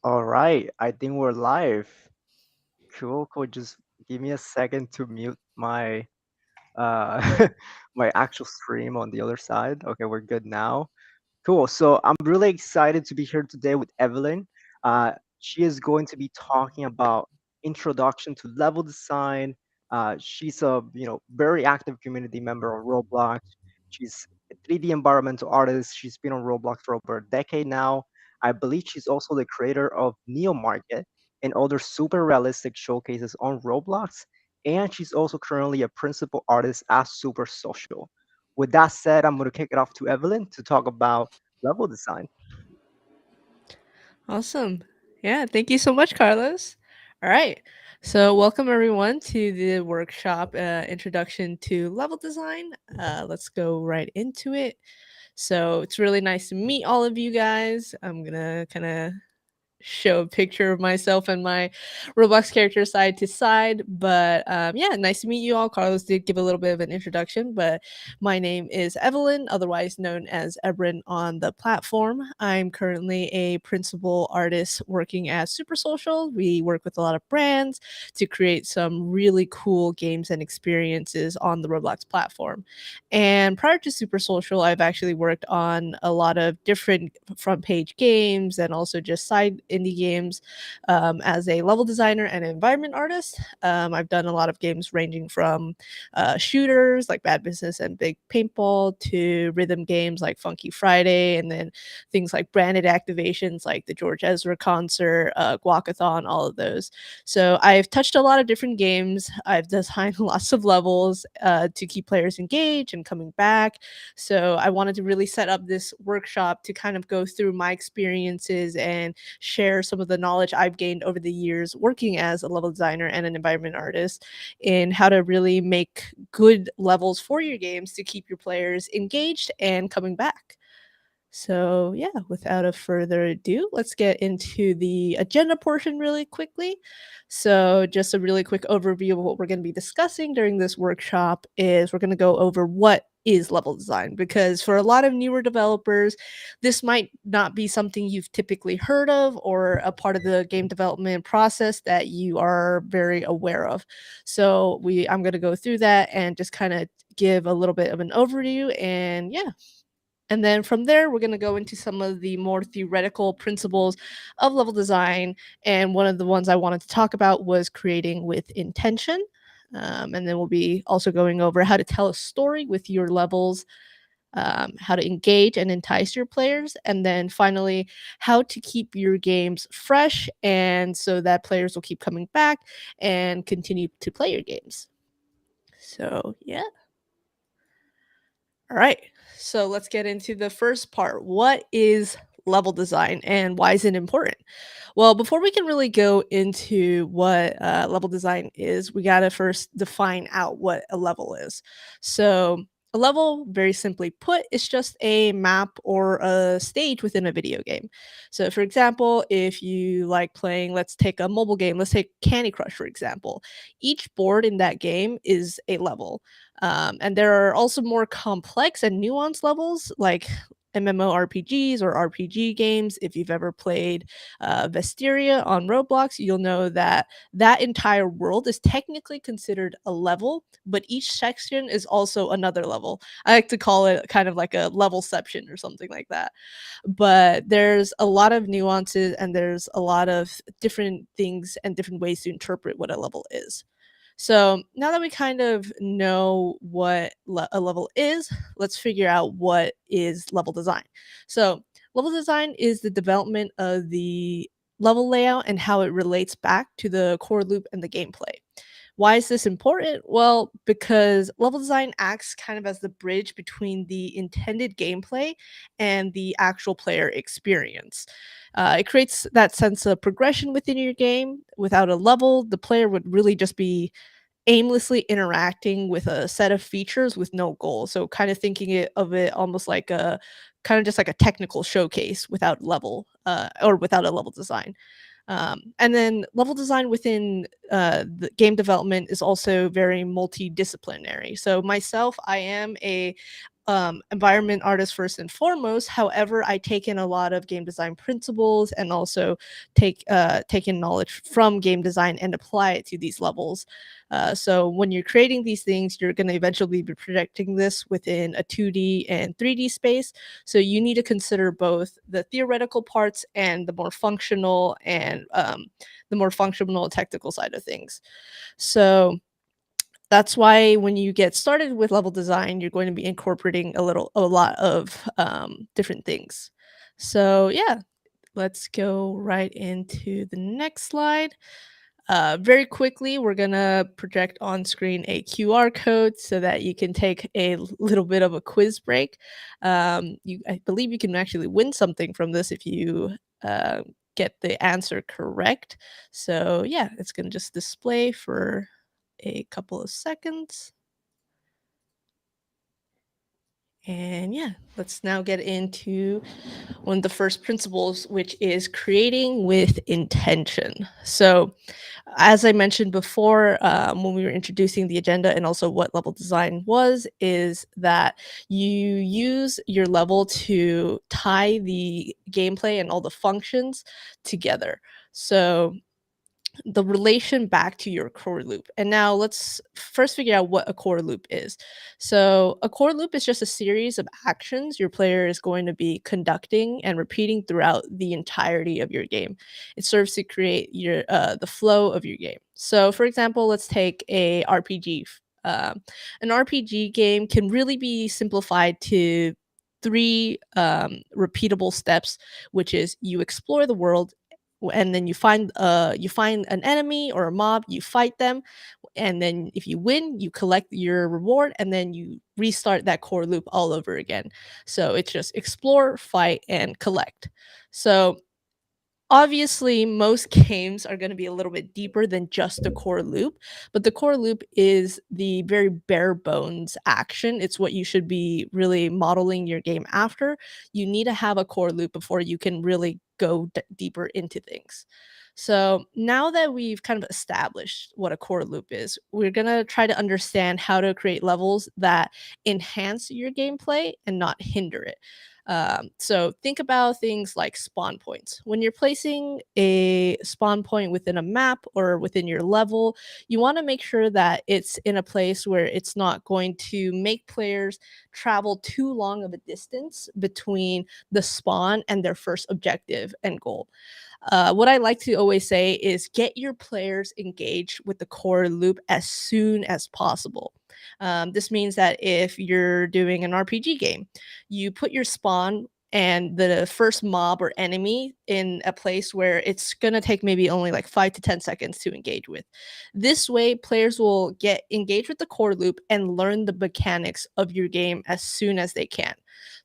All right, I think we're live. Cool, cool. Just give me a second to mute my my actual stream on the other side. Okay, we're good now. Cool. So I'm really excited to be here today with Evelyn. She is going to be talking about introduction to level design. She's a very active community member on Roblox. She's a 3D environmental artist. She's been on Roblox for over a decade now. I believe she's also the creator of Neo Market and other super realistic showcases on Roblox. And she's also currently a principal artist at Super Social. With that said, I'm going to kick it off to Evelyn to talk about level design. Awesome. Yeah, thank you so much, Carlos. All right. So, welcome everyone to the workshop Introduction to Level Design. Let's go right into it. So, it's really nice to meet all of you guys. I'm going to kind of show a picture of myself and my Roblox character side to side. But yeah, nice to meet you all. Carlos did give a little bit of an introduction, but my name is Evelyn, otherwise known as ebur1n on the platform. I'm currently a principal artist working at Super Social. We work with a lot of brands to create some really cool games and experiences on the Roblox platform. And prior to Super Social, I've actually worked on a lot of different front page games and also just side indie games as a level designer and environment artist. I've done a lot of games ranging from shooters like Bad Business and Big Paintball to rhythm games like Funky Friday, and then things like branded activations like the George Ezra concert, Guacathon, all of those. So I've touched a lot of different games. I've designed lots of levels to keep players engaged and coming back. So I wanted to really set up this workshop to kind of go through my experiences and share some of the knowledge I've gained over the years working as a level designer and an environment artist in how to really make good levels for your games to keep your players engaged and coming back. So, yeah, without a further ado, let's get into the agenda portion really quickly. So, just a really quick overview of what we're going to be discussing during this workshop is we're going to go over what is level design, because for a lot of newer developers this might not be something you've typically heard of or a part of the game development process that you are very aware of. So I'm going to go through that and just kind of give a little bit of an overview, and yeah, and then from there, we're going to go into some of the more theoretical principles of level design. And one of the ones I wanted to talk about was creating with intention. And then we'll be also going over how to tell a story with your levels, how to engage and entice your players, and then finally, how to keep your games fresh and so that players will keep coming back and continue to play your games. So, yeah. All right. So let's get into the first part. What is level design and why is it important? Well, before we can really go into what level design is, we got to first define out what a level is. So, a level, very simply put, is just a map or a stage within a video game. So, for example, if you like playing, let's take a mobile game, let's take Candy Crush, for example. Each board in that game is a level. And there are also more complex and nuanced levels like MMORPGs or RPG games. If you've ever played Vesteria on Roblox, you'll know that that entire world is technically considered a level, but each section is also another level. I like to call it kind of like a levelception or something like that. But there's a lot of nuances and there's a lot of different things and different ways to interpret what a level is. So now that we kind of know what a level is, let's figure out what is level design. So, level design is the development of the level layout and how it relates back to the core loop and the gameplay. Why is this important? Well, because level design acts kind of as the bridge between the intended gameplay and the actual player experience. It creates that sense of progression within your game. Without a level, the player would really just be aimlessly interacting with a set of features with no goal. So kind of thinking of it almost like a kind of just like a technical showcase without level or without a level design. And then level design within the game development is also very multidisciplinary. So myself, I am a environment artist first and foremost. However, I take in a lot of game design principles and also take in knowledge from game design and apply it to these levels. So when you're creating these things, you're going to eventually be projecting this within a 2D and 3D space. So you need to consider both the theoretical parts and the more functional technical side of things. So that's why when you get started with level design, you're going to be incorporating a lot of different things. So yeah, let's go right into the next slide. Very quickly, we're gonna project on screen a QR code so that you can take a little bit of a quiz break. I believe you can actually win something from this if you uh, get the answer correct. So yeah, it's gonna just display for a couple of seconds. And yeah, let's now get into one of the first principles, which is creating with intention. So, as I mentioned before, when we were introducing the agenda and also what level design was, is that you use your level to tie the gameplay and all the functions together. So, the relation back to your core loop. And now let's first figure out what a core loop is. So, a core loop is just a series of actions your player is going to be conducting and repeating throughout the entirety of your game. It serves to create the flow of your game. So, for example, let's take a RPG. An RPG game can really be simplified to three repeatable steps, which is you explore the world, and then you find an enemy or a mob, you fight them, and then if you win, you collect your reward, and then you restart that core loop all over again. So it's just explore, fight, and collect. So obviously, most games are going to be a little bit deeper than just the core loop, but the core loop is the very bare bones action. It's what you should be really modeling your game after. You need to have a core loop before you can really go deeper into things. So now that we've kind of established what a core loop is, we're going to try to understand how to create levels that enhance your gameplay and not hinder it. So think about things like spawn points. When you're placing a spawn point within a map or within your level, you want to make sure that it's in a place where it's not going to make players travel too long of a distance between the spawn and their first objective and goal. What I like to always say is get your players engaged with the core loop as soon as possible. This means that if you're doing an RPG game, you put your spawn and the first mob or enemy in a place where it's going to take maybe only like 5 to 10 seconds to engage with. This way, players will get engaged with the core loop and learn the mechanics of your game as soon as they can.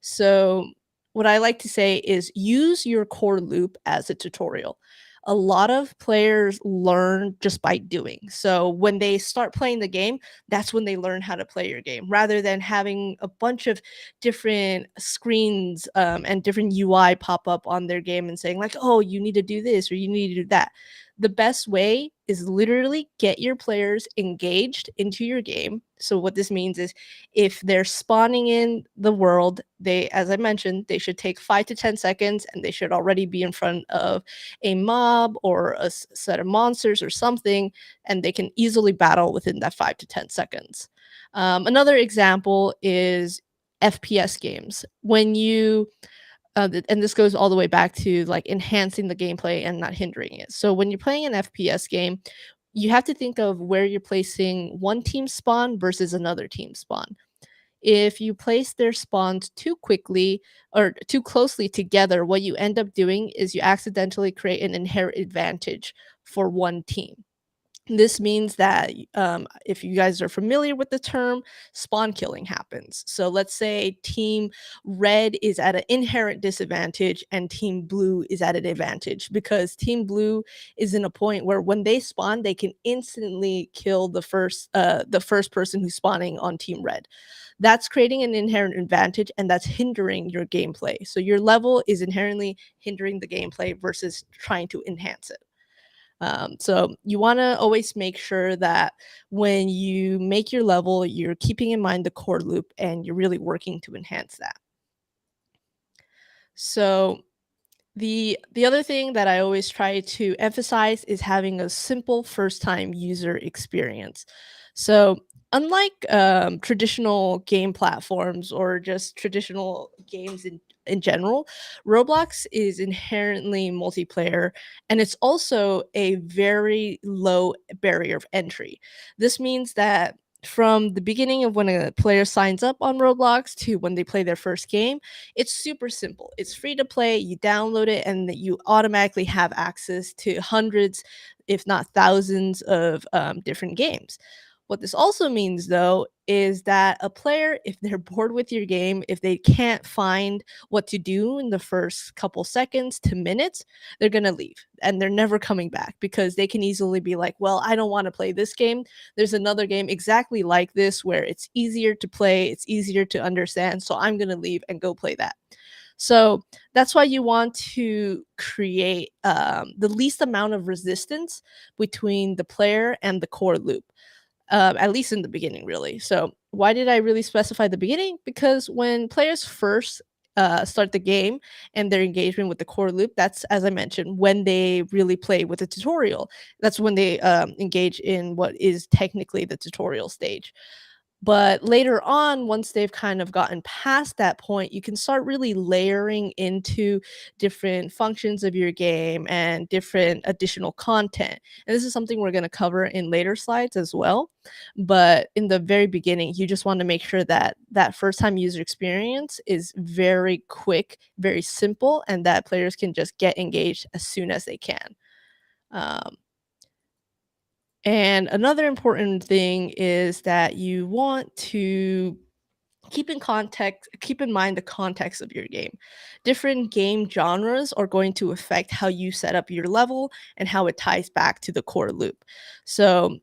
So, what I like to say is use your core loop as a tutorial. A lot of players learn just by doing. So when they start playing the game, that's when they learn how to play your game rather than having a bunch of different screens and different UI pop up on their game and saying, like, oh, you need to do this or you need to do that. The best way is literally get your players engaged into your game. So what this means is if they're spawning in the world, they, as I mentioned, they should take 5 to 10 seconds and they should already be in front of a mob or a set of monsters or something, and they can easily battle within that 5 to 10 seconds. Another example is FPS games. When you and this goes all the way back to like enhancing the gameplay and not hindering it. So when you're playing an FPS game, you have to think of where you're placing one team spawn versus another team spawn. If you place their spawns too quickly or too closely together, what you end up doing is you accidentally create an inherent advantage for one team. This means that if you guys are familiar with the term, spawn killing happens. So let's say team red is at an inherent disadvantage and team blue is at an advantage because team blue is in a point where when they spawn, they can instantly kill the first person who's spawning on team red. That's creating an inherent advantage and that's hindering your gameplay. So your level is inherently hindering the gameplay versus trying to enhance it. So you want to always make sure that when you make your level, you're keeping in mind the core loop and you're really working to enhance that. So the other thing that I always try to emphasize is having a simple first time user experience. So unlike traditional game platforms or just traditional games in general, Roblox is inherently multiplayer and it's also a very low barrier of entry. This means that from the beginning of when a player signs up on Roblox to when they play their first game, it's super simple. It's free to play. You download it and you automatically have access to hundreds, if not thousands, of different games. What this also means, though, is that a player, if they're bored with your game, if they can't find what to do in the first couple seconds to minutes, they're going to leave and they're never coming back because they can easily be like, well, I don't want to play this game. There's another game exactly like this where it's easier to play, it's easier to understand. So I'm going to leave and go play that. So that's why you want to create the least amount of resistance between the player and the core loop, at least in the beginning, really. So why did I really specify the beginning? Because when players first start the game and their engagement with the core loop, that's, as I mentioned, when they really play with the tutorial. That's when they engage in what is technically the tutorial stage. But later on, once they've kind of gotten past that point, you can start really layering into different functions of your game and different additional content. And this is something we're going to cover in later slides as well. But in the very beginning, you just want to make sure that that first time user experience is very quick, very simple, and that players can just get engaged as soon as they can. Um, and another important thing is that you want to keep in mind the context of your game. Different game genres are going to affect how you set up your level and how it ties back to the core loop. So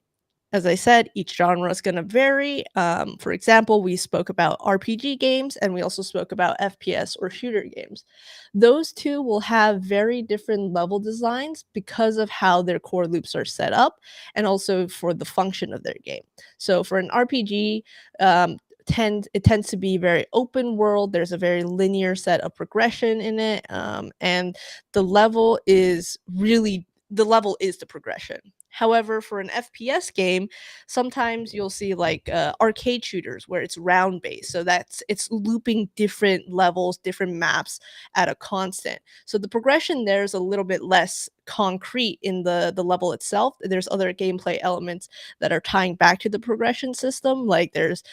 as I said, each genre is going to vary. For example, we spoke about RPG games and we also spoke about FPS or shooter games. Those two will have very different level designs because of how their core loops are set up and also for the function of their game. So for an RPG, it tends to be very open world. There's a very linear set of progression in it, and the level is the progression. However, for an FPS game, sometimes you'll see like arcade shooters where it's round based. So it's looping different levels, different maps at a constant. So the progression there is a little bit less concrete in the level itself. There's other gameplay elements that are tying back to the progression system. Like there's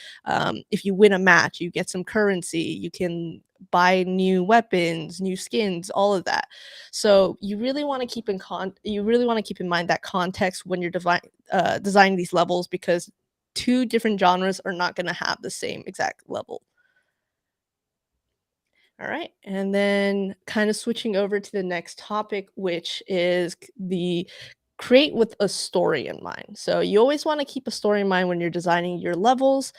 if you win a match, you get some currency, you can buy new weapons, new skins, all of that. So you really want to keep in mind that context when you're designing these levels because two different genres are not going to have the same exact level. All right. And then kind of switching over to the next topic, which is the create with a story in mind. So you always want to keep a story in mind when you're designing your levels.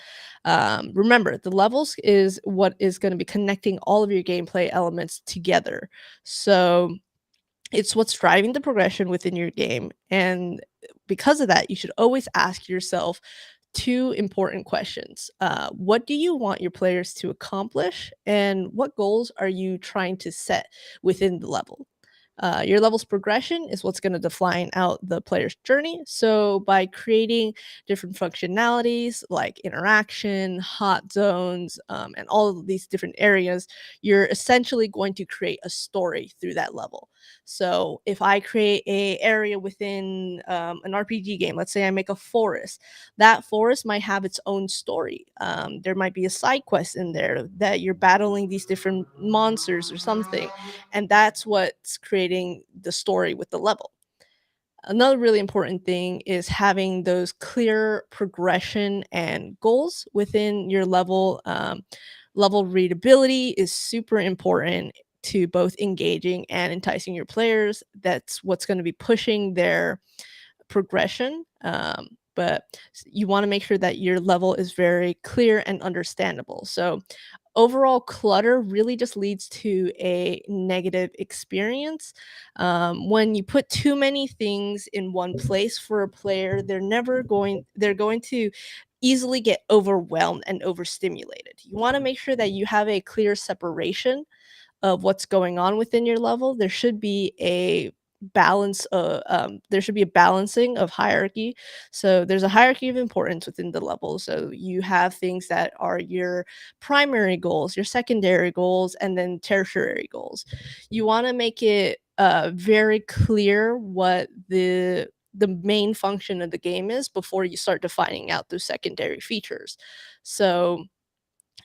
Remember, the levels is what is going to be connecting all of your gameplay elements together. So it's what's driving the progression within your game. And because of that, you should always ask yourself two important questions. What do you want your players to accomplish? And what goals are you trying to set within the level? Your level's progression is what's going to define out the player's journey. So, by creating different functionalities like interaction, hot zones, and all of these different areas, you're essentially going to create a story through that level. So, if I create a area within an RPG game, let's say I make a forest, that forest might have its own story. There might be a side quest in there that you're battling these different monsters or something, and that's what's creating the story with the level. Another really important thing is having those clear progression and goals within your level. Level readability is super important to both engaging and enticing your players. That's what's going to be pushing their progression. But you want to make sure that your level is very clear and understandable. So overall clutter really just leads to a negative experience. When you put too many things in one place for a player, they're going to easily get overwhelmed and overstimulated. You want to make sure that you have a clear separation of what's going on within your level. There should be a there should be a balancing of hierarchy. So there's a hierarchy of importance within the level. So you have things that are your primary goals, your secondary goals, and then tertiary goals. You want to make it very clear what the main function of the game is before you start defining out those secondary features. So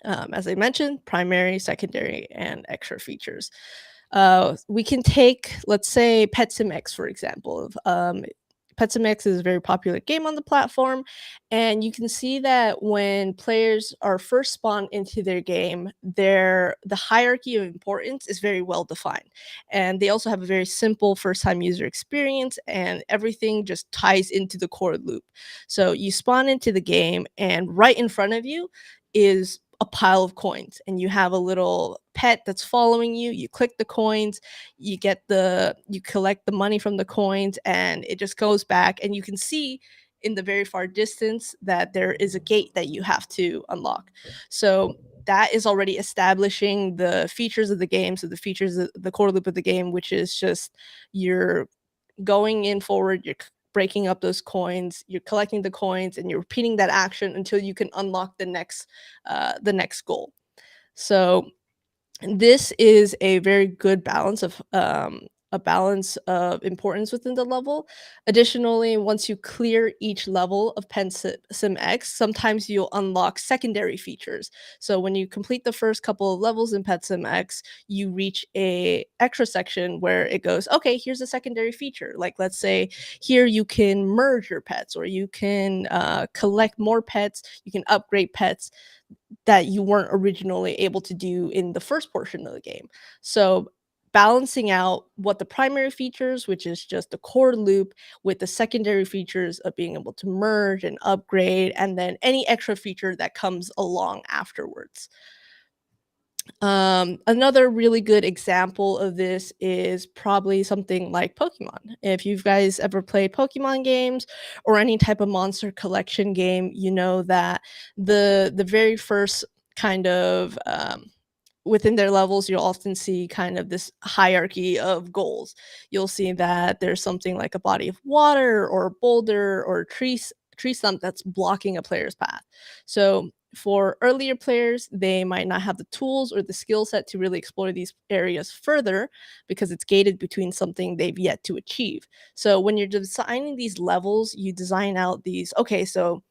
as I mentioned, primary, secondary, and extra features. We can take, let's say, PetSimX, for example. PetSimX is a very popular game on the platform, and you can see that when players are first spawned into their game, the hierarchy of importance is very well defined, and they also have a very simple first-time user experience, and everything just ties into the core loop. So you spawn into the game, and right in front of you is a pile of coins, and you have a little pet that's following you. You click the coins, you collect the money from the coins, and it just goes back, and you can see in the very far distance that there is a gate that you have to unlock. So that is already establishing the features of the game. So the features of the core loop of the game, which is just you're going in forward, breaking up those coins, you're collecting the coins, and you're repeating that action until you can unlock the next goal. So this is a very good balance of importance within the level. Additionally, once you clear each level of Sim X, sometimes you'll unlock secondary features. So when you complete the first couple of levels in Pet Sim X, you reach a extra section where it goes, okay, here's a secondary feature. Like let's say here you can merge your pets, or you can collect more pets, you can upgrade pets that you weren't originally able to do in the first portion of the game. So balancing out what the primary features, which is just the core loop, with the secondary features of being able to merge and upgrade, and then any extra feature that comes along afterwards. Another really good example of this is probably something like Pokemon. If you guys ever played Pokemon games or any type of monster collection game, you know that the very first kind of within their levels, you'll often see kind of this hierarchy of goals. You'll see that there's something like a body of water or a boulder or a tree stump that's blocking a player's path. So for earlier players, they might not have the tools or the skill set to really explore these areas further because it's gated between something they've yet to achieve. So when you're designing these levels, you design out these, okay, so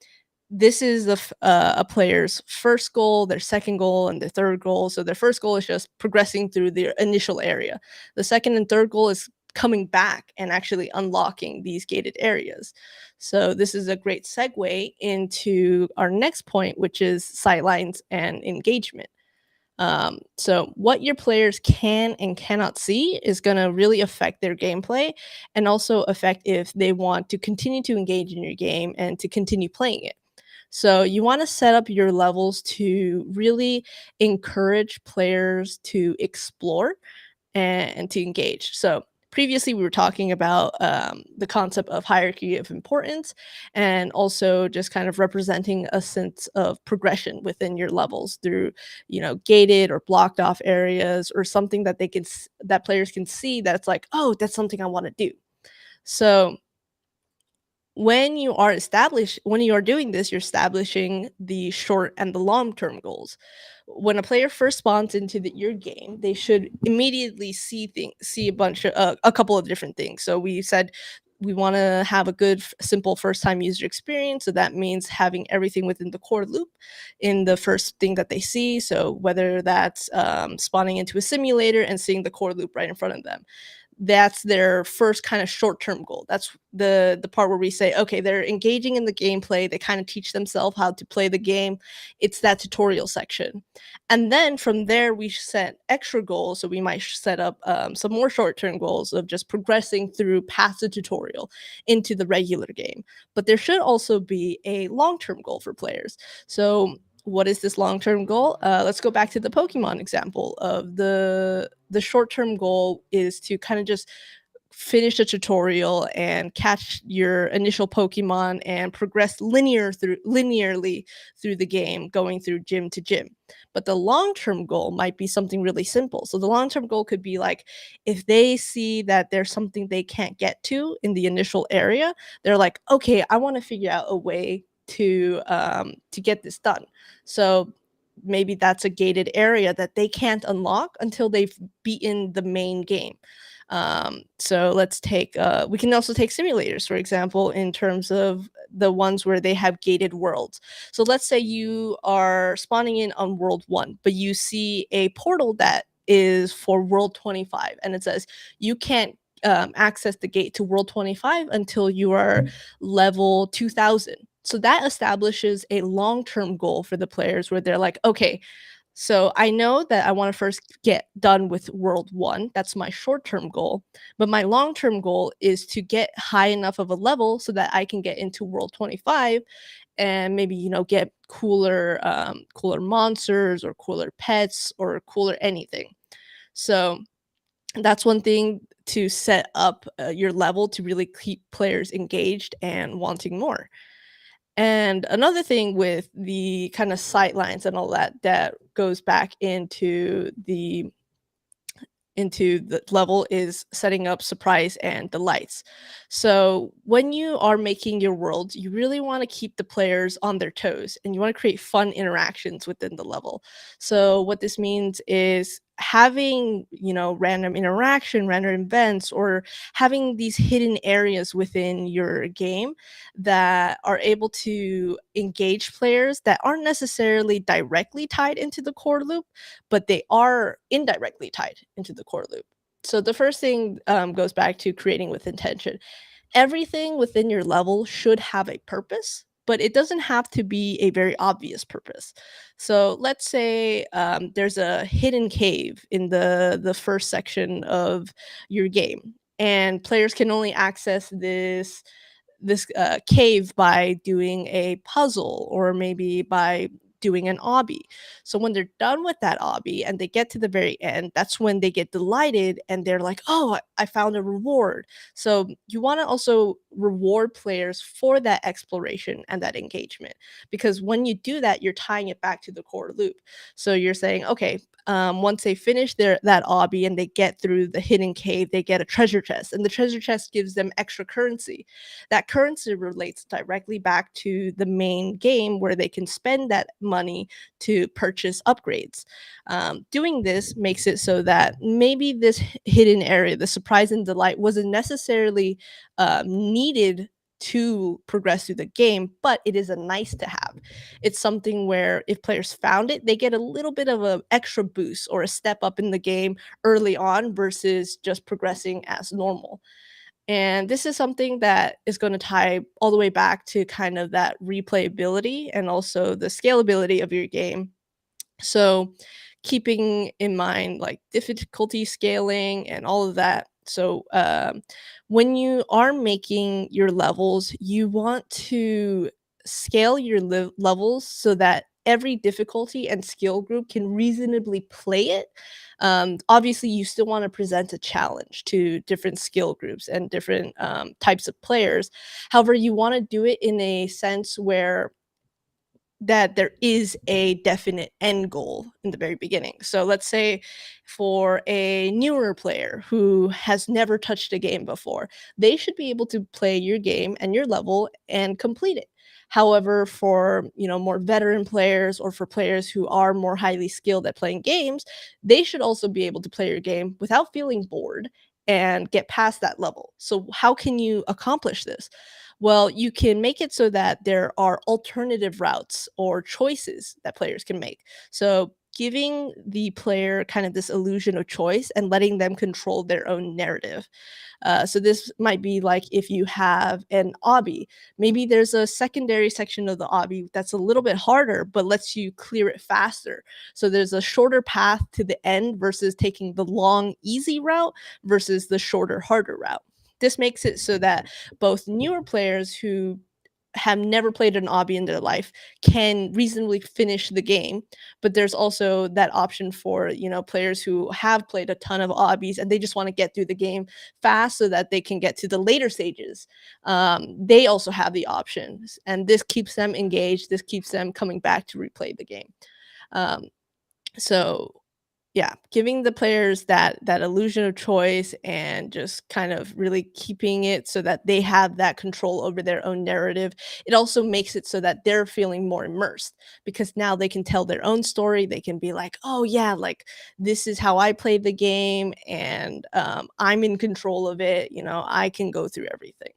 this is a player's first goal, their second goal, and their third goal. So their first goal is just progressing through their initial area. The second and third goal is coming back and actually unlocking these gated areas. So this is a great segue into our next point, which is sightlines and engagement. So what your players can and cannot see is going to really affect their gameplay, and also affect if they want to continue to engage in your game and to continue playing it. So you want to set up your levels to really encourage players to explore and to engage. So previously we were talking about the concept of hierarchy of importance, and also just kind of representing a sense of progression within your levels through, gated or blocked off areas, or something that that players can see that's like, oh, that's something I want to do. So when you are doing this, you're establishing the short and the long term goals. When a player first spawns into your game, they should immediately see a couple of different things. So we said we want to have a good simple first time user experience, so that means having everything within the core loop in the first thing that they see. So whether that's spawning into a simulator and seeing the core loop right in front of them, that's their first kind of short-term goal. That's the part where we say, okay, they're engaging in the gameplay, they kind of teach themselves how to play the game. It's that tutorial section. And then from there we set extra goals. So we might set up some more short-term goals of just progressing through past the tutorial into the regular game. But there should also be a long-term goal for players. So what is this long-term goal? Let's go back to the Pokemon example of the short-term goal is to kind of just finish the tutorial and catch your initial Pokemon and progress linearly through the game, going through gym to gym. But the long-term goal might be something really simple. So the long-term goal could be like if they see that there's something they can't get to in the initial area, they're like, okay, I want to figure out a way to get this done. So maybe that's a gated area that they can't unlock until they've beaten the main game. So let's take we can also take simulators, for example, in terms of the ones where they have gated worlds. So let's say you are spawning in on world 1, but you see a portal that is for world 25, and it says you can't access the gate to world 25 until you are level 2000. So that establishes a long-term goal for the players where they're like, okay, so I know that I want to first get done with world 1. That's my short-term goal. But my long-term goal is to get high enough of a level so that I can get into world 25 and maybe, get cooler monsters or cooler pets or cooler anything. So that's one thing to set up your level to really keep players engaged and wanting more. And another thing with the kind of sight lines and all that that goes back into the level is setting up surprise and delights. So, when you are making your world, you really want to keep the players on their toes and you want to create fun interactions within the level. So, what this means is having, random interaction, random events, or having these hidden areas within your game that are able to engage players that aren't necessarily directly tied into the core loop, but they are indirectly tied into the core loop. So the first thing goes back to creating with intention. Everything within your level should have a purpose, but it doesn't have to be a very obvious purpose. So let's say there's a hidden cave in the first section of your game, and players can only access this cave by doing a puzzle or maybe by doing an obby. So when they're done with that obby and they get to the very end, that's when they get delighted and they're like, "Oh, I found a reward." So you want to also reward players for that exploration and that engagement, because when you do that, you're tying it back to the core loop. So you're saying, okay, once they finish that obby and they get through the hidden cave, they get a treasure chest, and the treasure chest gives them extra currency. That currency relates directly back to the main game where they can spend that money to purchase upgrades. Doing this makes it so that maybe this hidden area, the surprise and delight, wasn't necessarily needed to progress through the game, but it is a nice to have. It's something where if players found it, they get a little bit of an extra boost or a step up in the game early on versus just progressing as normal. And this is something that is going to tie all the way back to kind of that replayability and also the scalability of your game. So, keeping in mind like difficulty scaling and all of that. So, when you are making your levels, you want to scale your levels so that every difficulty and skill group can reasonably play it. Obviously, you still want to present a challenge to different skill groups and different types of players. However, you want to do it in a sense where that there is a definite end goal in the very beginning. So let's say for a newer player who has never touched a game before, they should be able to play your game and your level and complete it. However, for more veteran players or for players who are more highly skilled at playing games, they should also be able to play your game without feeling bored and get past that level. So how can you accomplish this? Well, you can make it so that there are alternative routes or choices that players can make. So, giving the player kind of this illusion of choice and letting them control their own narrative. So this might be like if you have an obby, maybe there's a secondary section of the obby that's a little bit harder, but lets you clear it faster. So there's a shorter path to the end versus taking the long, easy route versus the shorter, harder route. This makes it so that both newer players who have never played an obby in their life can reasonably finish the game. But there's also that option for, players who have played a ton of obbies and they just want to get through the game fast so that they can get to the later stages. They also have the options, and this keeps them engaged. This keeps them coming back to replay the game. Um, so yeah, giving the players that illusion of choice and just kind of really keeping it so that they have that control over their own narrative. It also makes it so that they're feeling more immersed because now they can tell their own story. They can be like, oh yeah, like this is how I played the game, and I'm in control of it. I can go through everything.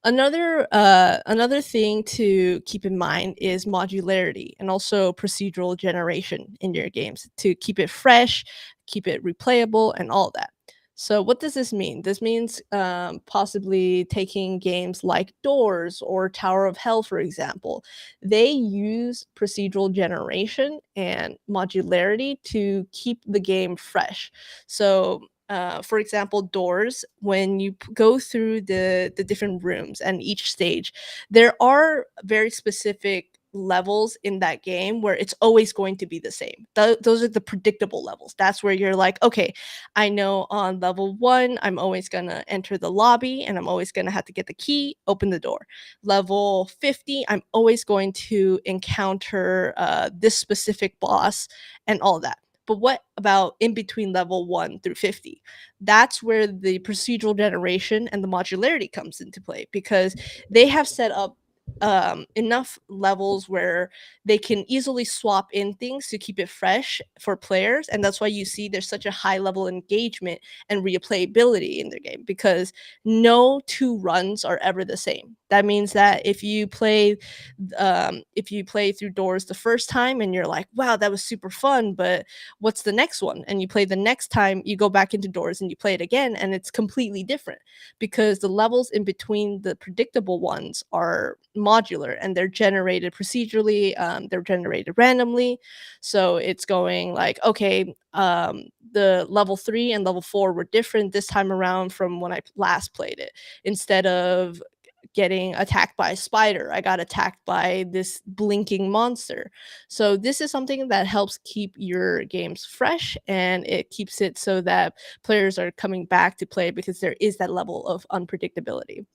Another thing to keep in mind is modularity and also procedural generation in your games to keep it fresh, keep it replayable, and all that. So, what does this mean? This means possibly taking games like Doors or Tower of Hell, for example. They use procedural generation and modularity to keep the game fresh. So, for example, Doors, when you go through the different rooms and each stage, there are very specific levels in that game where it's always going to be the same. Those are the predictable levels. That's where you're like, okay, I know on level 1 I'm always going to enter the lobby and I'm always going to have to get the key, open the door. Level 50, I'm always going to encounter this specific boss and all that. But what about in between level 1 through 50? That's where the procedural generation and the modularity comes into play because they have set up enough levels where they can easily swap in things to keep it fresh for players. And that's why you see there's such a high level engagement and replayability in the game because no two runs are ever the same. That means that if you play through Doors the first time and you're like, wow, that was super fun, but what's the next one? And you play the next time, you go back into Doors and you play it again, and it's completely different because the levels in between the predictable ones are modular and they're generated procedurally, they're generated randomly. So it's going like, okay, the level 3 and level 4 were different this time around from when I last played it. Instead of getting attacked by a spider, I got attacked by this blinking monster. So this is something that helps keep your games fresh, and it keeps it so that players are coming back to play because there is that level of unpredictability.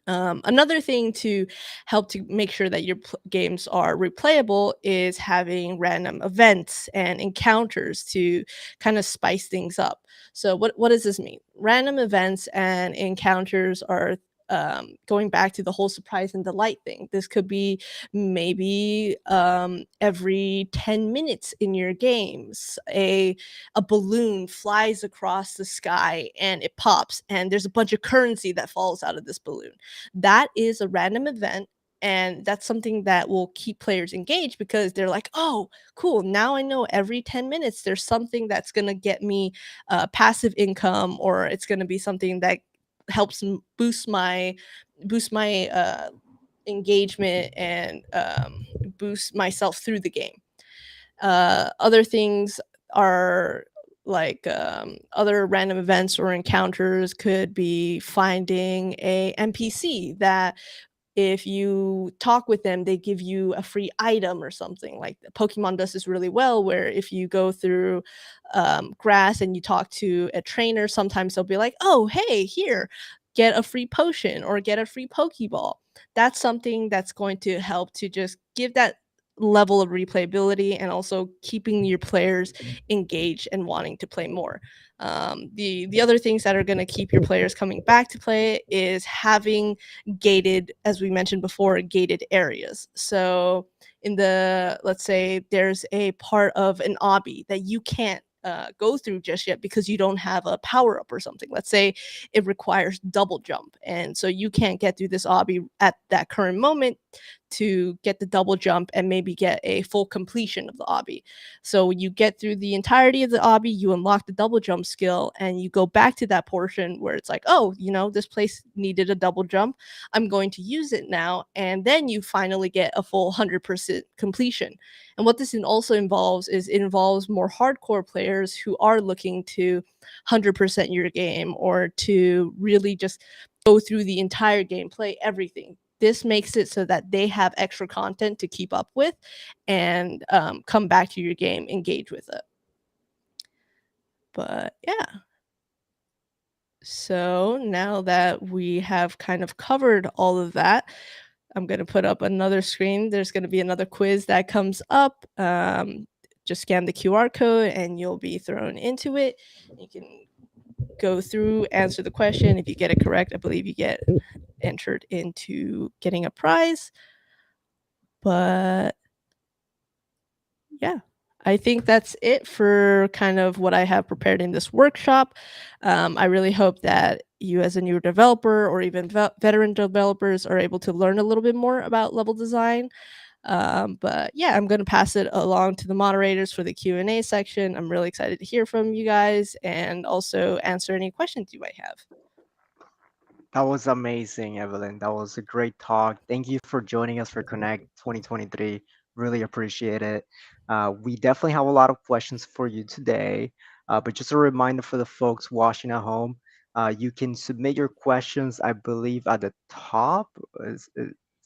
Another thing to help to make sure that your games are replayable is having random events and encounters to kind of spice things up. So, what does this mean? Random events and encounters are going back to the whole surprise and delight thing. This could be maybe every 10 minutes in your games, a balloon flies across the sky and it pops, and there's a bunch of currency that falls out of this balloon. That is a random event, and that's something that will keep players engaged because they're like, oh, cool, now I know every 10 minutes there's something that's going to get me passive income, or it's going to be something that helps boost my engagement and boost myself through the game. Other things are like other random events or encounters could be finding a NPC that if you talk with them, they give you a free item or something. Like Pokemon does this really well, where if you go through grass and you talk to a trainer, sometimes they'll be like, "Oh, hey, here, get a free potion or get a free Pokeball." That's something that's going to help to just give that level of replayability and also keeping your players engaged and wanting to play more. The other things that are going to keep your players coming back to play is having gated, as we mentioned before, gated areas. So in the, let's say there's a part of an obby that you can't go through just yet because you don't have a power up or something. Let's say it requires double jump, and so you can't get through this obby at that current moment to get the double jump and maybe get a full completion of the obby. So you get through the entirety of the obby, you unlock the double jump skill, and you go back to that portion where it's like, oh, this place needed a double jump. I'm going to use it now. And then you finally get a full 100% completion. And what this also involves is it involves more hardcore players who are looking to 100% your game or to really just go through the entire game, play everything. this makes it so that they have extra content to keep up with and come back to your game, engage with it. But yeah, so now that we have kind of covered all of that, I'm going to put up another screen. There's going to be another quiz that comes up. Just scan the QR code and you'll be thrown into it. You can go through, answer the question. If you get it correct, I believe you get entered into getting a prize. But yeah, I think that's it for kind of what I have prepared in this workshop. I really hope that you, as a new developer or even veteran developers, are able to learn a little bit more about level design. But yeah, I'm going to pass it along to the moderators for the Q&A section. I'm really excited to hear from you guys and also answer any questions you might have. That was amazing, Evelyn. That was a great talk. Thank you for joining us for Connect 2023. Really appreciate it. We definitely have a lot of questions for you today, but just a reminder for the folks watching at home, you can submit your questions, I believe, at the top.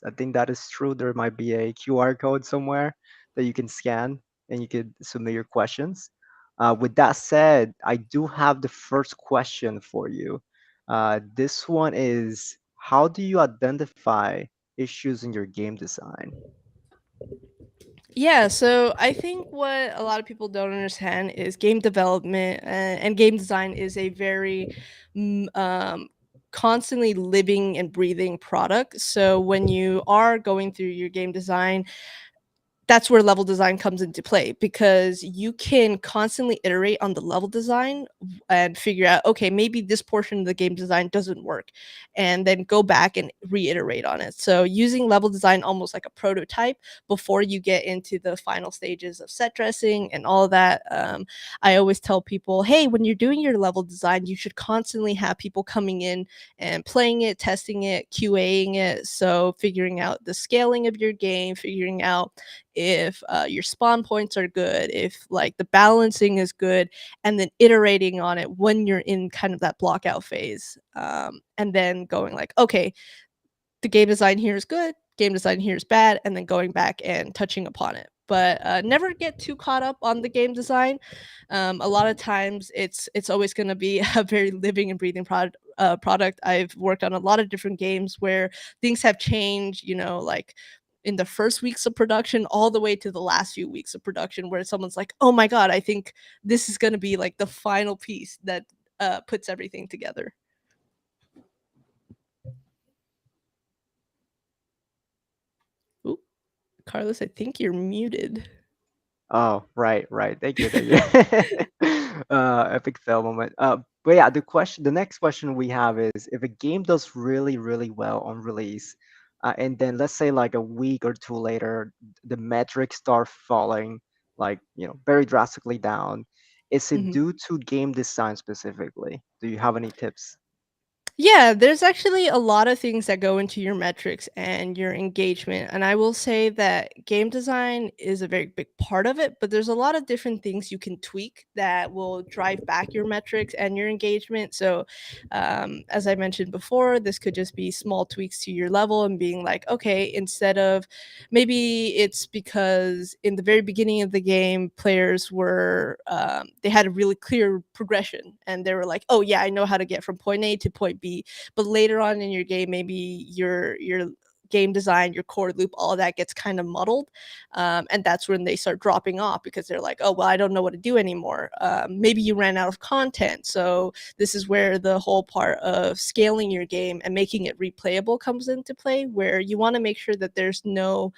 I think that is true. There might be a QR code somewhere that you can scan and you could submit your questions. With that said, I do have the first question for you. This one is, how do you identify issues in your game design? Yeah, so I think what a lot of people don't understand is game development and game design is a very mm, um, constantly living and breathing product. So when you are going through your game design, that's where level design comes into play because you can constantly iterate on the level design and figure out, okay, maybe this portion of the game design doesn't work, and then go back and reiterate on it. So using level design almost like a prototype before you get into the final stages of set dressing and all of that. I always tell people, hey, when you're doing your level design, you should constantly have people coming in and playing it, testing it, QAing it. So figuring out the scaling of your game, figuring out if your spawn points are good, if like the balancing is good, and then iterating on it when you're in kind of that block out phase. And then going like, okay, the game design here is good, game design here is bad, and then going back and touching upon it. But never get too caught up on the game design. A lot of times, it's always going to be a very living and breathing product. I've worked on a lot of different games where things have changed. You know, like in the first weeks of production all the way to the last few weeks of production where someone's like, oh my god, I think this is going to be like the final piece that puts everything together. Ooh, Carlos, I think you're muted. Oh, right, right. Thank you, thank you. Epic fail moment. But yeah, the next question we have is, if a game does really, really well on release, and then let's say like a week or two later, the metrics start falling, like, very drastically down. Is it Mhm. due to game design specifically? Do you have any tips? Yeah, there's actually a lot of things that go into your metrics and your engagement. And I will say that game design is a very big part of it, but there's a lot of different things you can tweak that will drive back your metrics and your engagement. So, as I mentioned before, this could just be small tweaks to your level and being like, okay, instead of maybe it's because in the very beginning of the game, players were, they had a really clear progression and they were like, oh, yeah, I know how to get from point A to point B. But later on in your game, maybe your game design, your core loop, all of that gets kind of muddled. And that's when they start dropping off because they're like, oh, well, I don't know what to do anymore. Maybe you ran out of content. So this is where the whole part of scaling your game and making it replayable comes into play, where you want to make sure that there's no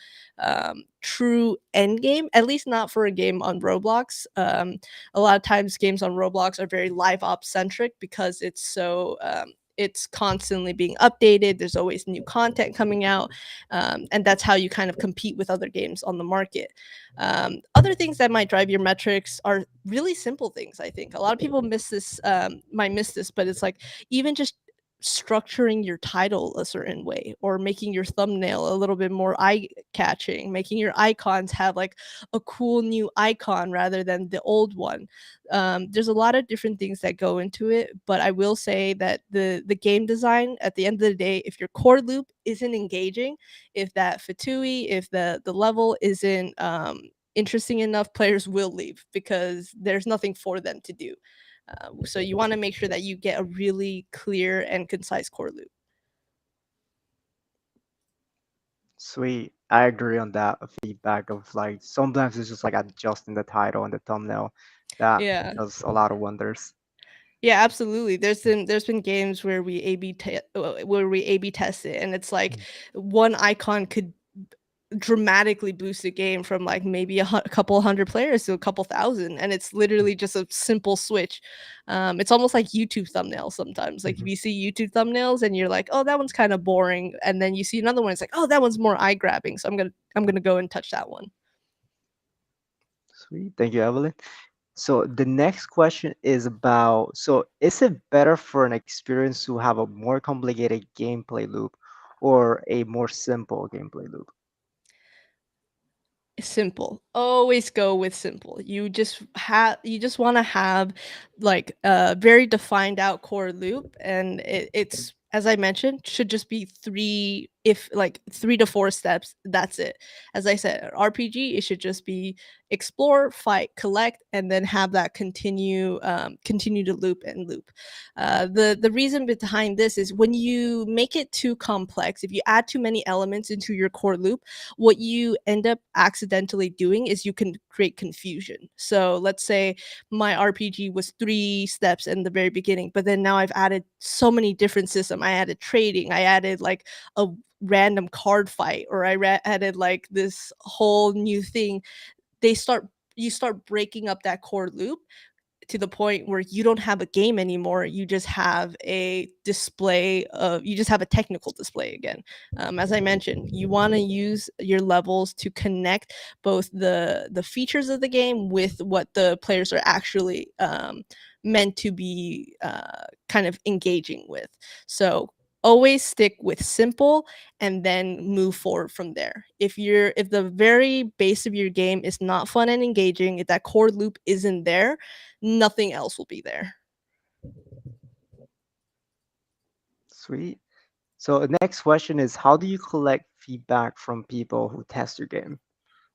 true end game, at least not for a game on Roblox. A lot of times games on Roblox are very live ops centric because it's constantly being updated. There's always new content coming out, and that's how you kind of compete with other games on the market. Other things that might drive your metrics are really simple things. I think a lot of people miss this, might miss this, but it's like even just structuring your title a certain way, or making your thumbnail a little bit more eye catching, making your icons have like a cool new icon rather than the old one. There's a lot of different things that go into it, but I will say that the game design at the end of the day, if your core loop isn't engaging, if that fatui, if the level isn't interesting enough, players will leave because there's nothing for them to do. So you want to make sure that you get a really clear and concise core loop. Sweet. I agree on that feedback of like sometimes it's just like adjusting the title and the thumbnail that Yeah. does a lot of wonders. Yeah, absolutely. There's been games where where we A/B test it, and it's like Mm. one icon could dramatically boost the game from like maybe a couple hundred players to a couple thousand, and it's literally just a simple switch. It's almost like YouTube thumbnails sometimes. Like if Mhm. you see YouTube thumbnails and you're like, oh, that one's kind of boring, and then you see another one, it's like, oh, that one's more eye grabbing, so I'm gonna go and touch that one. Sweet. Thank you, Evelyn. So the next question is about, so is it better for an experience to have a more complicated gameplay loop or a more simple gameplay loop? Simple. Always go with simple. You just want to have like a very defined out core loop, and it's, as I mentioned, should just be three, if like 3 to 4 steps. That's it. As I said, RPG, it should just be explore, fight, collect, and then have that continue to loop and loop. The reason behind this is when you make it too complex, if you add too many elements into your core loop, what you end up accidentally doing is you can create confusion. So let's say my RPG was 3 steps in the very beginning, but then now I've added so many different systems. I added trading, I added like a random card fight, or added like this whole new thing. They start You start breaking up that core loop to the point where you don't have a game anymore. You just have a display of you just have a technical display again. As I mentioned, you want to use your levels to connect both the features of the game with what the players are actually meant to be kind of engaging with. So always stick with simple and then move forward from there. If the very base of your game is not fun and engaging, if that core loop isn't there, nothing else will be there. Sweet. So the next question is, how do you collect feedback from people who test your game?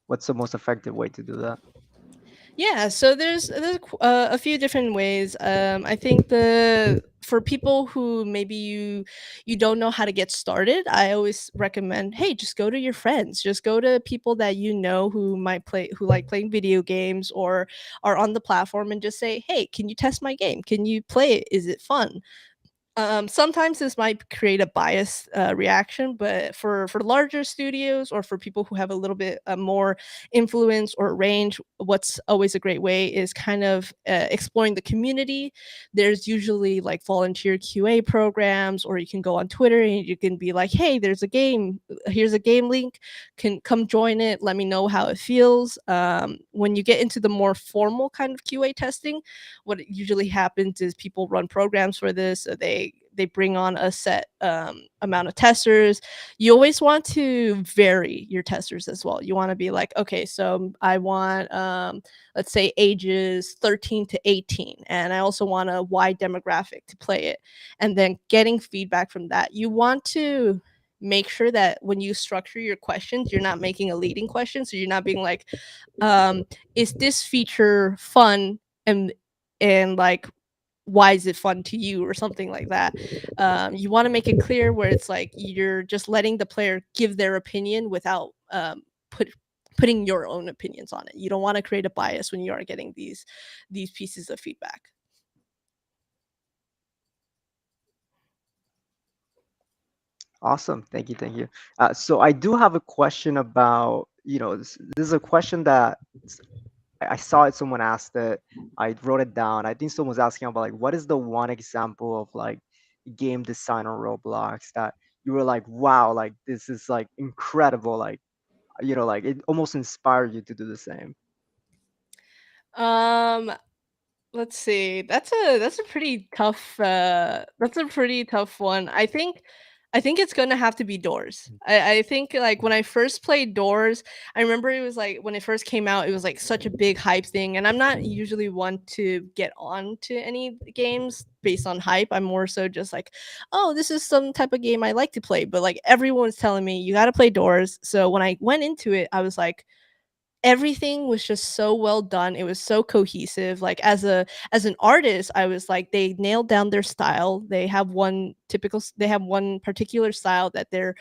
What's the most effective way to do that? Yeah, so a few different ways. I think the for people who maybe you don't know how to get started, I always recommend, hey, just go to your friends, just go to people that you know who like playing video games or are on the platform, and just say, hey, can you test my game? Can you play it? Is it fun? Sometimes this might create a biased reaction, but for larger studios or for people who have a little bit more influence or range, what's always a great way is kind of exploring the community. There's usually like volunteer QA programs, or you can go on Twitter and you can be like, "Hey, there's a game. Here's a game link. Can come join it. Let me know how it feels." When you get into the more formal kind of QA testing, what usually happens is people run programs for this. So they bring on a set amount of testers. You always want to vary your testers as well. You want to be like, okay, so I want let's say ages 13 to 18, and I also want a wide demographic to play it, and then getting feedback from that. You want to make sure that when you structure your questions, you're not making a leading question, so you're not being like, um, is this feature fun, and like, why is it fun to you, or something like that. You want to make it clear where it's like you're just letting the player give their opinion without put putting your own opinions on it. You don't want to create a bias when you are getting these pieces of feedback. Awesome. Thank you. Thank you. So I do have a question about, this is a question that I saw it, someone asked it. I wrote it down. I think someone was asking about like, what is the one example of like game design on Roblox that you were like, wow, like this is like incredible. Like, like it almost inspired you to do the same. Um, Let's see. That's a pretty tough one. I think it's gonna have to be Doors. I think like when I first played Doors, I remember it was like when it first came out, it was like such a big hype thing. And I'm not usually one to get on to any games based on hype. I'm more so just like, oh, this is some type of game I like to play. But like everyone's telling me you gotta play Doors. So when I went into it, I was like, everything was just so well done. It was so cohesive. Like as an artist, I was like they nailed down their style. They have one particular style that they're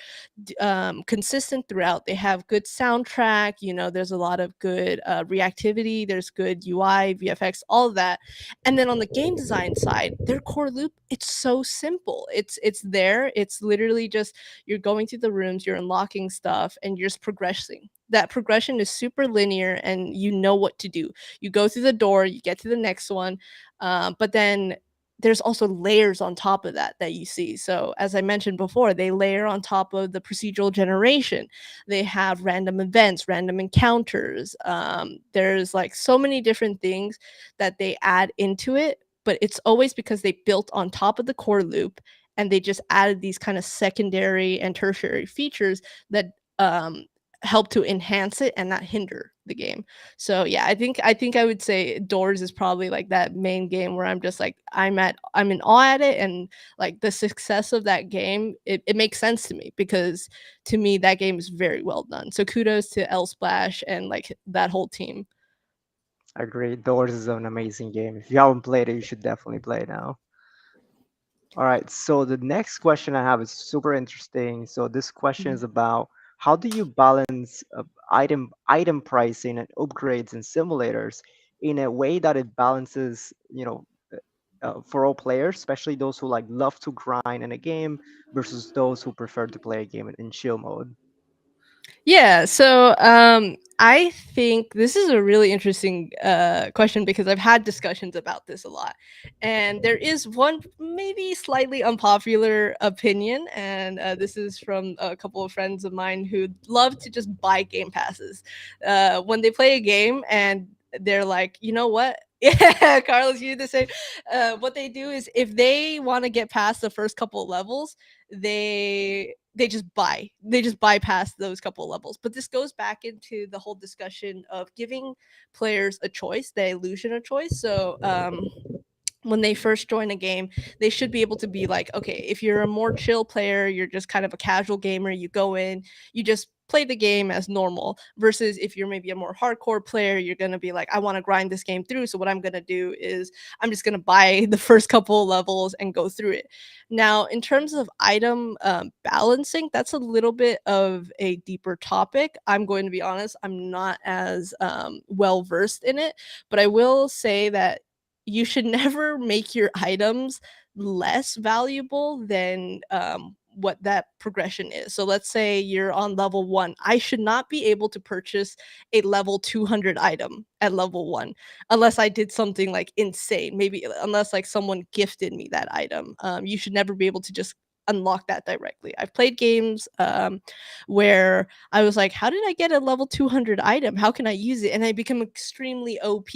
consistent throughout. They have good soundtrack, there's a lot of good reactivity, there's good UI, VFX, all of that. And then on the game design side, their core loop, it's so simple. It's there. It's literally just you're going through the rooms, you're unlocking stuff, and you're just progressing. That progression is super linear and you know what to do. You go through the door, you get to the next one, but then there's also layers on top of that you see. So as I mentioned before, they layer on top of the procedural generation. They have random events, random encounters. There's like so many different things that they add into it, but it's always because they built on top of the core loop and they just added these kind of secondary and tertiary features that um, help to enhance it and not hinder the game. So yeah, I think I would say Doors is probably like that main game where I'm just like I'm in awe at it, and like the success of that game, it makes sense to me because to me that game is very well done. So kudos to L Splash and like that whole team. I agree. Doors is an amazing game. If you haven't played it, you should definitely play it now. All right, so the next question I have is super interesting. So this question Mhm. is about how do you balance item pricing and upgrades in simulators in a way that it balances, for all players, especially those who like love to grind in a game versus those who prefer to play a game in chill mode. Yeah, so I think this is a really interesting question because I've had discussions about this a lot. And there is one maybe slightly unpopular opinion, and this is from a couple of friends of mine who love to just buy game passes. When they play a game and they're like, you know what? Yeah, Carlos, you did the same. What they do is if they want to get past the first couple of levels, they just bypass those couple of levels. But this goes back into the whole discussion of giving players a choice, the illusion of choice. So when they first join a game, they should be able to be like, okay, if you're a more chill player, you're just kind of a casual gamer, you go in, you just play the game as normal, versus if you're maybe a more hardcore player, you're going to be like, I want to grind this game through. So what I'm going to do is I'm just going to buy the first couple of levels and go through it. Now, in terms of item balancing, that's a little bit of a deeper topic. I'm going to be honest, I'm not as well versed in it, but I will say that you should never make your items less valuable than what that progression is. So let's say you're on level 1. I should not be able to purchase a level 200 item at level 1 unless I did something like insane. Maybe unless like someone gifted me that item. You should never be able to just unlock that directly. I've played games where I was like, how did I get a level 200 item? How can I use it? And I become extremely OP.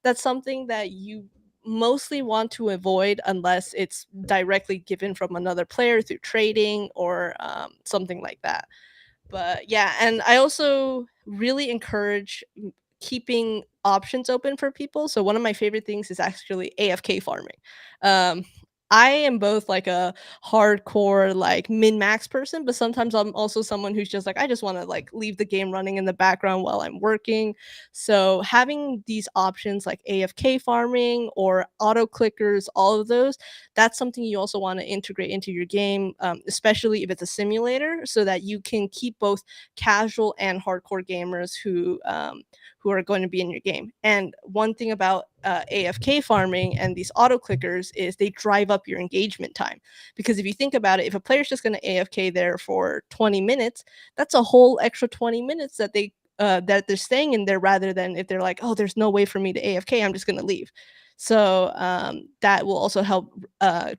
That's something that you mostly want to avoid unless it's directly given from another player through trading or something like that. But yeah, and I also really encourage keeping options open for people. So one of my favorite things is actually AFK farming. Um, I am both like a hardcore like min max person, but sometimes I'm also someone who's just like I just want to like leave the game running in the background while I'm working. So having these options like AFK farming or auto clickers, all of those, that's something you also want to integrate into your game, especially if it's a simulator, so that you can keep both casual and hardcore gamers who are going to be in your game. And one thing about AFK farming and these auto clickers is they drive up your engagement time. Because if you think about it, if a player's just going to AFK there for 20 minutes, that's a whole extra 20 minutes that they're staying in there, rather than if they're like, oh, there's no way for me to AFK, I'm just going to leave. So that will also help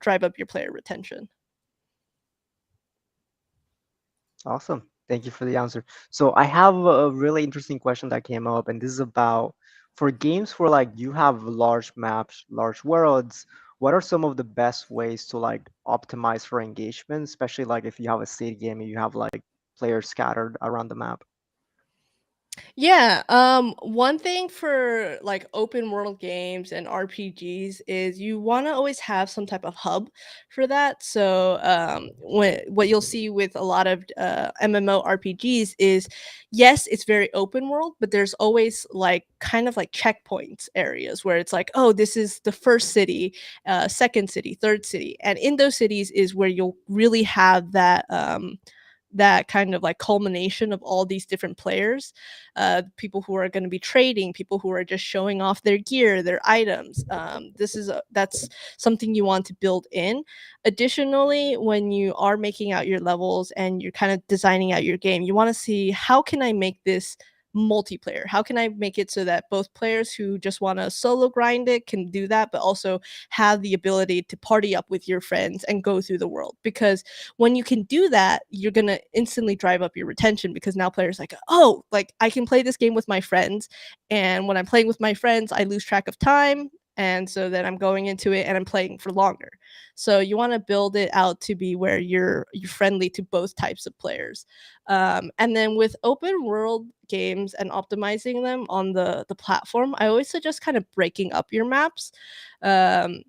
drive up your player retention. Awesome. Thank you for the answer. So I have a really interesting question that came up, and this is about For games where like you have large maps, large worlds, what are some of the best ways to like optimize for engagement, especially like if you have a city game and you have like players scattered around the map? Yeah, one thing for like open world games and RPGs is you want to always have some type of hub for that. So, what you'll see with a lot of MMORPGs is, yes, it's very open world, but there's always like kind of like checkpoints areas where it's like, oh, this is the first city, second city, third city, and in those cities is where you'll really have that kind of like culmination of all these different players, people who are going to be trading, people who are just showing off their gear, their items. That's something you want to build in. Additionally, when you are making out your levels and you're kind of designing out your game, you want to see how can I make this multiplayer, how can I make it so that both players who just want to solo grind it can do that, but also have the ability to party up with your friends and go through the world. Because when you can do that, you're going to instantly drive up your retention, because now players like, oh, like I can play this game with my friends, and when I'm playing with my friends I lose track of time, and so then I'm going into it and I'm playing for longer. So you want to build it out to be where you're friendly to both types of players. And then with open world games and optimizing them on the platform, I always suggest kind of breaking up your maps. um,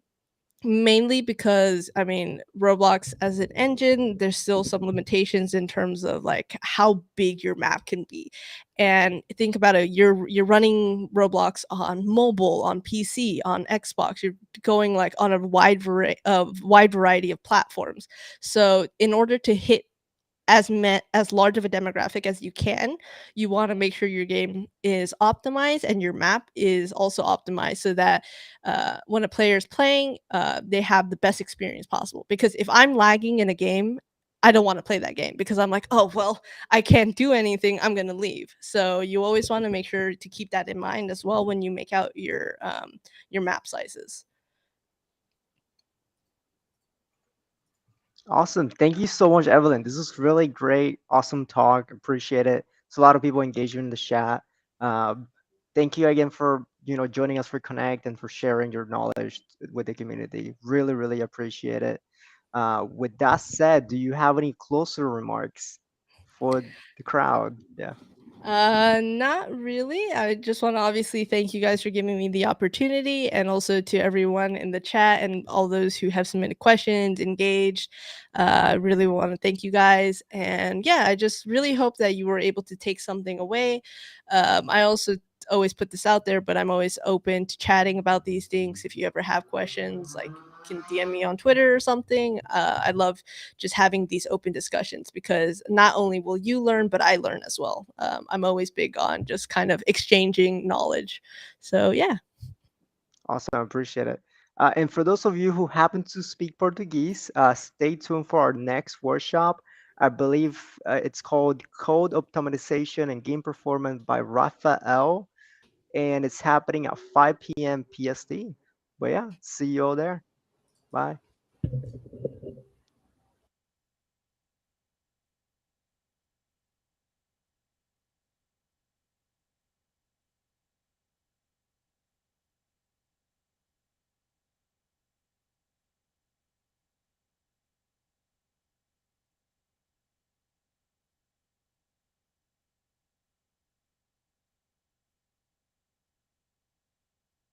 Mainly because, I mean, Roblox as an engine, there's still some limitations in terms of like how big your map can be. And think about it, you're running Roblox on mobile, on PC, on Xbox. You're going like on a wide variety of platforms. So in order to hit as large of a demographic as you can, you want to make sure your game is optimized and your map is also optimized, so that when a player is playing, they have the best experience possible. Because if I'm lagging in a game, I don't want to play that game, because I'm like, oh well, I can't do anything, I'm gonna leave. So you always want to make sure to keep that in mind as well when you make out your map sizes. Awesome. Thank you so much, Evelyn. This is really great. Awesome talk. Appreciate it. It's a lot of people engaging in the chat. Um, Thank you again for joining us for Connect and for sharing your knowledge with the community. Really, really appreciate it. With that said, do you have any closer remarks for the crowd? Yeah. Not really. I just want to obviously thank you guys for giving me the opportunity, and also to everyone in the chat and all those who have submitted questions, engaged. I really want to thank you guys. And yeah, I just really hope that you were able to take something away. I also always put this out there, but I'm always open to chatting about these things. If you ever have questions, like, can DM me on Twitter or something. I love just having these open discussions, because not only will you learn, but I learn as well. I'm always big on just kind of exchanging knowledge. So yeah. Awesome. Appreciate it. And for those of you who happen to speak Portuguese, stay tuned for our next workshop. I believe it's called Code Optimization and Game Performance by Rafael, and it's happening at 5 p.m. PST. But yeah, see you all there. Bye.